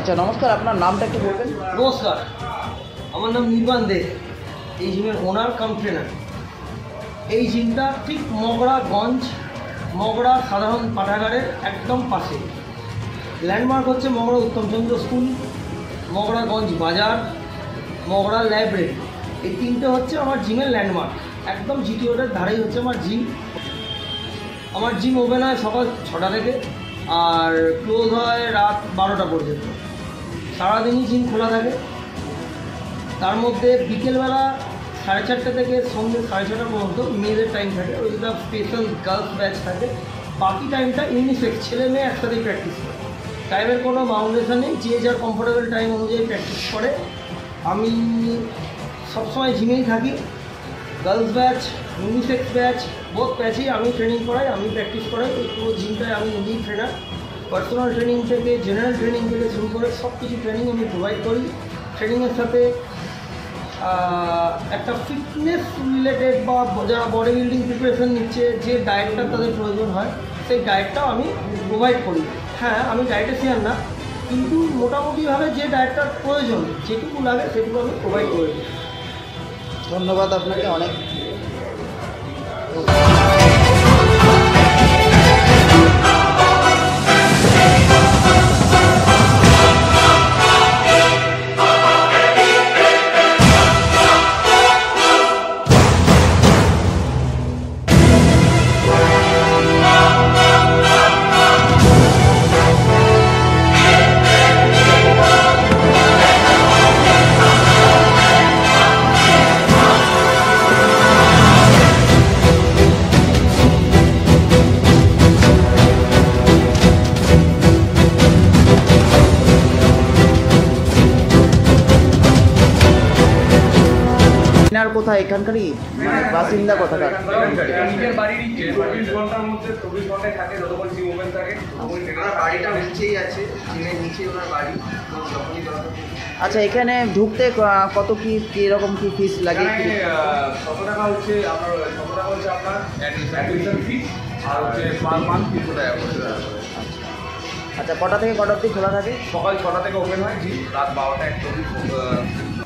আচ্ছা নমস্কার, আপনার নামটা একটু বলবেন? নমস্কার, আমার নাম নির্বাণ দে, এই জিমের ওনার কাম ট্রেনার। এই জিমটা ঠিক মগরাগঞ্জ, মগরা সাধারণ পাঠাগারের একদম পাশে। ল্যান্ডমার্ক হচ্ছে মগরা উত্তমচন্দ্র স্কুল, মগরাগঞ্জ বাজার, মগরা লাইব্রেরি। এই তিনটে হচ্ছে আমার জিমের ল্যান্ডমার্ক। একদম জিটি রোডের ধারেই হচ্ছে আমার জিম। আমার জিম ওপেন হয় সকাল 6টা থেকে আর ক্লোজ হয় রাত 12টা পর্যন্ত। সারাদিনই জিম খোলা থাকে। তার মধ্যে বিকেলবেলা 4:30 থেকে সন্ধ্যে 6:30 পর্যন্ত মেয়েদের টাইম থাকে, ওইটা স্পেশাল গার্লস ব্যাচ থাকে। বাকি টাইমটা ইউনিসেক্স, ছেলে মেয়ে একসাথেই প্র্যাকটিস করে। টাইমের কোনো বাউন্ডেশন নেই, যে যার কমফোর্টেবল টাইম অনুযায়ী প্র্যাকটিস করে। আমি সবসময় জিমেই থাকি। Girls batch, unisex batch, both ব্যাচেই আমি ট্রেনিং করাই, আমি প্র্যাকটিস করাই। পুরো জিমটায় আমি নিজেই ট্রেনার। পার্সোনাল ট্রেনিং থেকে জেনারেল ট্রেনিং থেকে শুরু করে সব কিছু ট্রেনিং আমি প্রোভাইড করি। ট্রেনিংয়ের সাথে একটা ফিটনেস রিলেটেড বা যারা বডি বিল্ডিং প্রিপারেশন নিচ্ছে যে ডায়েটটা তাদের প্রয়োজন হয়, সেই ডায়েটটাও আমি প্রোভাইড করি। হ্যাঁ, আমি ডায়েটিশিয়ান না, কিন্তু মোটামুটিভাবে যে ডায়েটটার প্রয়োজন, যেটুকু লাগে সেটুকু আমি প্রোভাইড করে দিই। ধন্যবাদ আপনাকে অনেক। কোথায় এখানকারই বাসিন্দা কোথাকার? নিজের বাড়ির 24 ঘন্টার মধ্যে 24 ঘন্টায় থাকে, যতক্ষণ জিম ওপেন থাকে। ওনার বাড়িটা নিচেই আছে, জিমের নিচেই ওনার বাড়ি। যখনই দরকার। আচ্ছা, এখানে ঢুকতে কত কি কীরকম কি ফিস লাগে? 100 টাকা হচ্ছে আপনার, 100 টাকা হচ্ছে আপনার অ্যাডমিশন ফি, আর হচ্ছে পার মান্থ 300 টাকা করে। আচ্ছা, কটা থেকে কটা অবধি খোলা থাকে? সকাল 6টা থেকে ওপেন হয় জিম, রাত 12টা 1টা অবধি